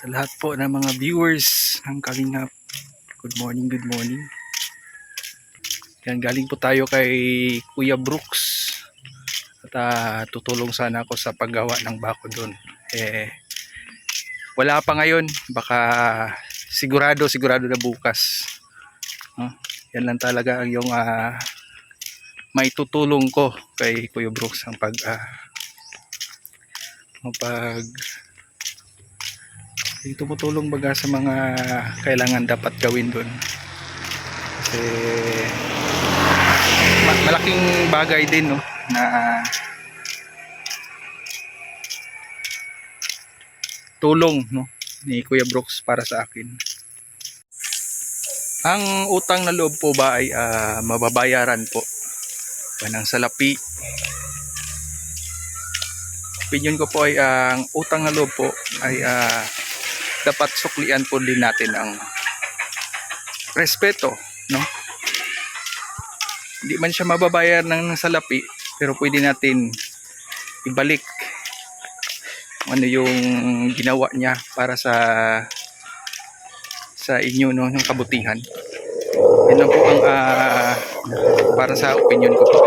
Sa lahat po ng mga viewers ng Kalingap, good morning, good morning. Yan, galing po tayo kay Kuya Brooks at tutulong sana ako sa paggawa ng bako doon. Wala pa ngayon, baka sigurado na bukas. Yan lang talaga ang yung may tutulong ko kay Kuya Brooks ang tumutulong baga sa mga kailangan dapat gawin doon. Kasi malaking bagay din, no, na tulong, no, ni Kuya Brooks para sa akin. Ang utang na loob po ba ay mababayaran po ng salapi. Opinion ko po ay ang utang na loob po ay dapat suklian po din natin ang respeto, no? Hindi man siya mababayar ng salapi, pero pwede natin ibalik ano yung ginawa niya para sa inyo, no, ng kabutihan. Yan lang po ang para sa opinion ko po.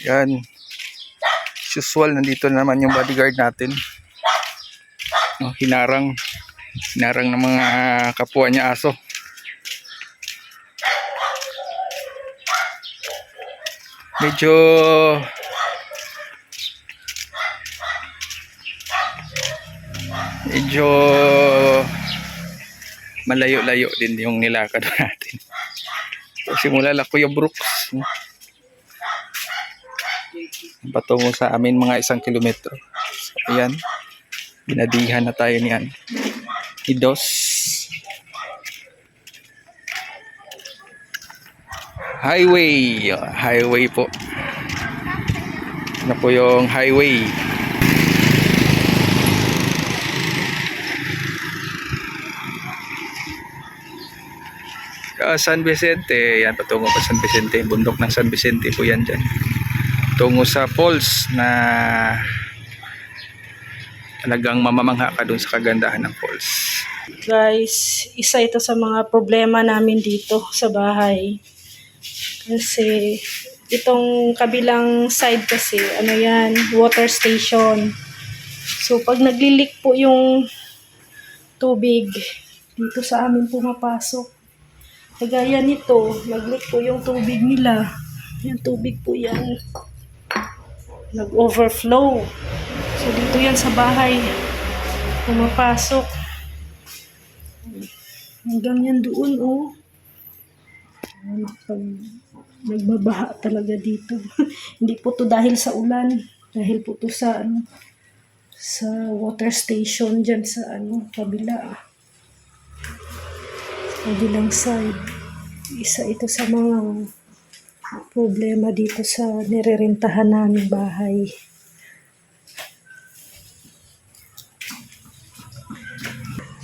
Yan, usual, nandito naman yung bodyguard natin, no, hinarang ng mga kapwa niya aso. Medyo malayo-layo din yung nilakad natin. Simula la Kuya Brooks, no? Patungo sa amin mga 1 kilometro. So, ayan, binadihan na tayo niyan. Idos. Highway po. Ano po yung highway? San Vicente, yan, patungo pa San Vicente, bundok ng San Vicente po yan dyan. Tungo sa falls na talagang mamamangha ka dun sa kagandahan ng falls. Guys, isa ito sa mga problema namin dito sa bahay. Kasi itong kabilang side kasi, ano yan, water station. So pag naglilik po yung tubig, dito sa amin pumapasok. Kagaya nito, naglik po yung tubig nila. Yung tubig po yan, nag-overflow. So dito yan sa bahay, pumapasok. Hanggang yan doon, oh. Pag nagbabaha talaga dito. Hindi po to dahil sa ulan. Dahil po to sa sa water station dyan sa kabilang side. Isa ito sa mga problema dito sa nirerentahan namin bahay.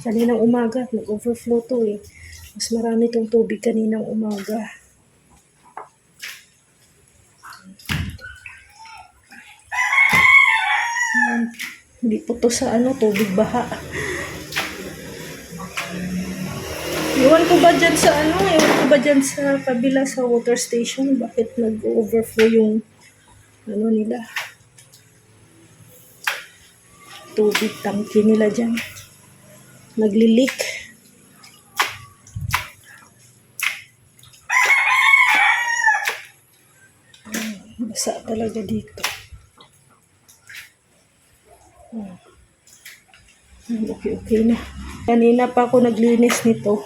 Kaninang umaga, nag-overflow to eh. Mas marami itong tubig kaninang umaga. Hindi po to sa tubig baha. Iwan ko ba dyan sa kabila sa water station, bakit nag-overflow yung nila, tubig tangki nila dyan. Naglilik. Basa talaga dito. Okay na. Kanina pa ako naglinis nito.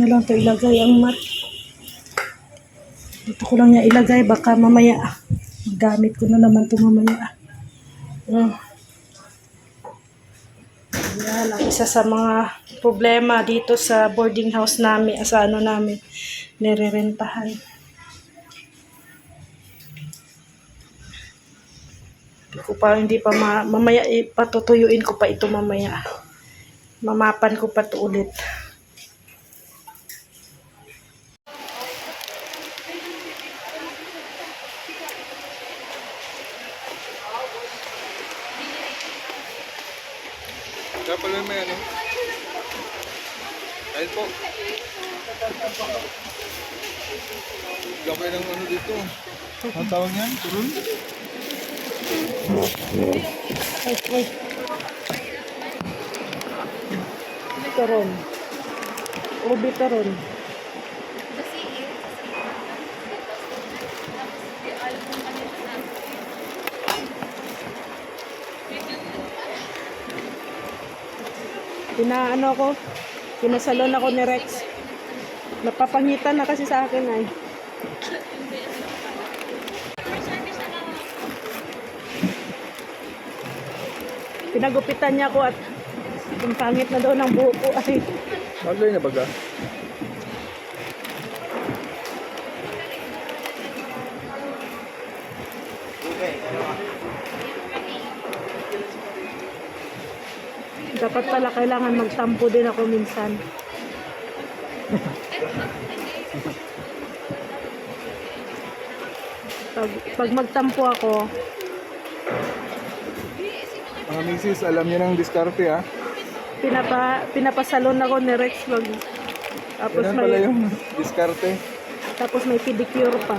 na lang to ilagay ang mat. Dito ko lang niya ilagay. Baka mamaya. Gamit ko na naman to mamaya. Yan ang isa sa mga problema dito sa boarding house namin. Sa ano namin. Nirerentahan. Hindi pa mamaya patutuyuin ko pa ito mamaya. Mamapan ko pa ito ulit. Kaya pala may ano? Dahil po. Bigyan kayo ng ano dito. Ang tawag niyan? Turun? Ay. Taron. Ubi taron. Pinaano ko, pinasalon ako ni Rex. Napapangitan na kasi sa akin ay. Pinagupitan niya ko at ang pangit na daw ng buhok ko ay. Maglay na baga? Dapat pala kailangan magtampo din ako minsan. pag magtampo ako, Mga misis, alam niyo ng diskarte ha? pinapasalon ako ni Rex tapos Ganun pala yung diskarte. tapos may pedicure pa.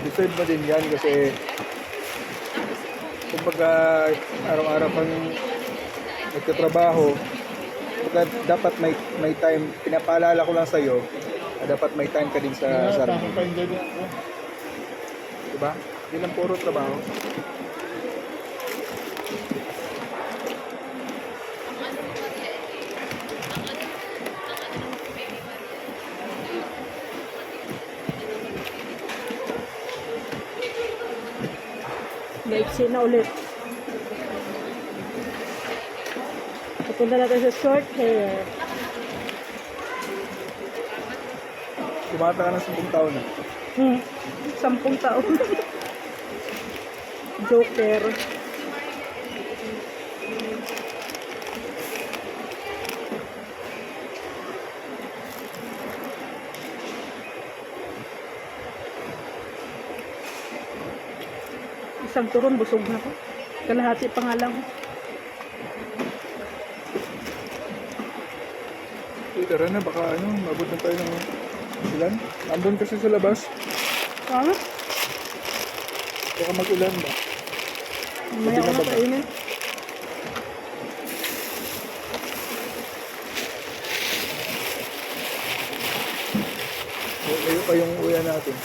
Deserve mo din yan kasi kumbaga araw-araw kang nagtatrabaho, kumbaga dapat may time, pinapaalala ko lang sa'yo, dapat may time ka din sa sarili. Diba? Hindi lang puro trabaho. Maiksi na ulit. Papunta natin sa short hair. Kumata ka ng 10 taon na. 10 taon. Joker. Isang turon, busog na ko. Kalahati pa nga lang. Tara na, baka ano, mabot na tayo ng ulan. Andun kasi sa labas. Ano? Baka mag-ulan ba? Mamaya ko na kainin. Layo pa yung uyan natin.